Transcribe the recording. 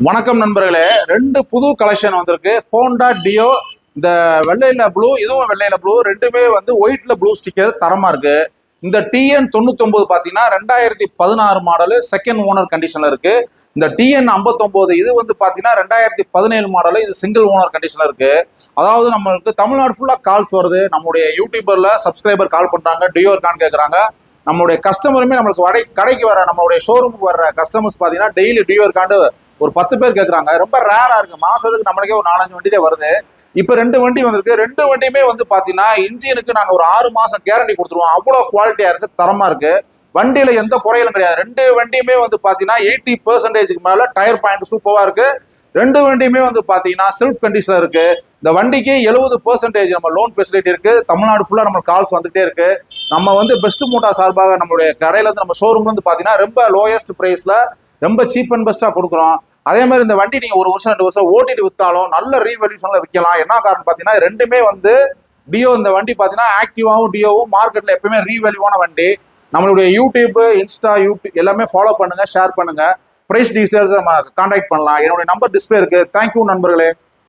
வணக்கம் நண்பர்களே, ரெண்டு புது கலெக்ஷன் வந்திருக்கு. ஹோண்டா டியோ, இந்த வெள்ளையில ப்ளூ, இதுவும் வெள்ளையில ப்ளூ, ரெண்டுமே வந்து ஒயிட்ல ப்ளூ ஸ்டிக்கர் தரமா இருக்கு. இந்த டிஎன் 99 பாத்தீங்கன்னா 2016 மாடலு, செகண்ட் ஓனர் கண்டிஷன்ல இருக்கு. இந்த டிஎன் 59 இது வந்து பாத்தீங்கன்னா 2017 மாடலு, இது சிங்கிள் ஓனர் கண்டிஷன்ல இருக்கு. அதாவது நம்மளுக்கு தமிழ்நாடு ஃபுல்லா கால்ஸ் வருது. நம்மளுடைய யூடியூபர்ல சப்ஸ்கிரைபர் கால் பண்றாங்க, டியோ இருக்கான்னு கேட்கறாங்க. நம்மளுடைய கஸ்டமருமே நம்மளுக்கு கடைக்கு வர நம்மளுடைய ஷோரூமுக்கு வர்ற கஸ்டமர்ஸ் பாத்தீங்கன்னா டெய்லி டியோ இருக்காண்டு ஒரு 10 பேர் கேட்கறாங்க. ரொம்ப ரேரா இருக்கு. மாசத்துக்கு நம்மளுக்கே ஒரு 4-5 வண்டி தான் வருது. இப்ப 2 வண்டி வந்திருக்கு. 2 வண்டியுமே வந்து பாத்தீங்கன்னா இன்ஜினுக்கு நாங்க ஒரு 6 மாசம் கேரண்டி கொடுத்துருவோம். அவ்வளவு குவாலிட்டியா இருக்கு, தரமா இருக்கு. வண்டியில எந்த குறையிலும் கிடையாது. 2 வண்டியுமே வந்து பாத்தீங்கன்னா 80% மேல டயர் பாயிண்ட் சூப்பரா இருக்கு. 2 வண்டியுமே வந்து பாத்தீங்கன்னா செல்ஃப் கண்டிஷன்ல இருக்கு. இந்த வண்டிக்கு 70% நம்ம லோன் ஃபெசிலிட்டி இருக்கு. தமிழ்நாடு ஃபுல்லா நம்ம கால்ஸ் வந்துட்டே இருக்கு. நம்ம வந்து பெஸ்ட் மோட்டார் சார்பாக நம்மளுடைய கடையில இருந்து நம்ம ஷோரூம்ல இருந்து பாத்தீங்கன்னா ரொம்ப லோயஸ்ட் பிரைஸ்ல ரொம்ப சீப் அண்ட் பெஸ்டா கொடுக்குறோம். அதே மாதிரி இந்த வண்டி நீங்க 1 வருஷம் 2 வருஷம் ஓட்டிட்டு வித்தாலும் நல்ல ரீவேல்யூஷன்ல விற்கலாம். என்ன காரணம் பாத்தீங்கன்னா ரெண்டுமே வந்து டியோ, இந்த வண்டி பாத்தீங்கன்னா ஆக்டிவாவும் டியோவும் மார்க்கெட்ல எப்பவுமே ரீவேல்யூவான வண்டி. நம்மளுடைய யூடியூப், இன்ஸ்டா, யூடியூப் எல்லாமே ஃபாலோ பண்ணுங்க, ஷேர் பண்ணுங்க. பிரைஸ் டீடைல்ஸ் நம்ம கான்டாக்ட் பண்ணலாம். என்னுடைய நம்பர் டிஸ்பிளே இருக்கு. தேங்க்யூ நண்பர்களே.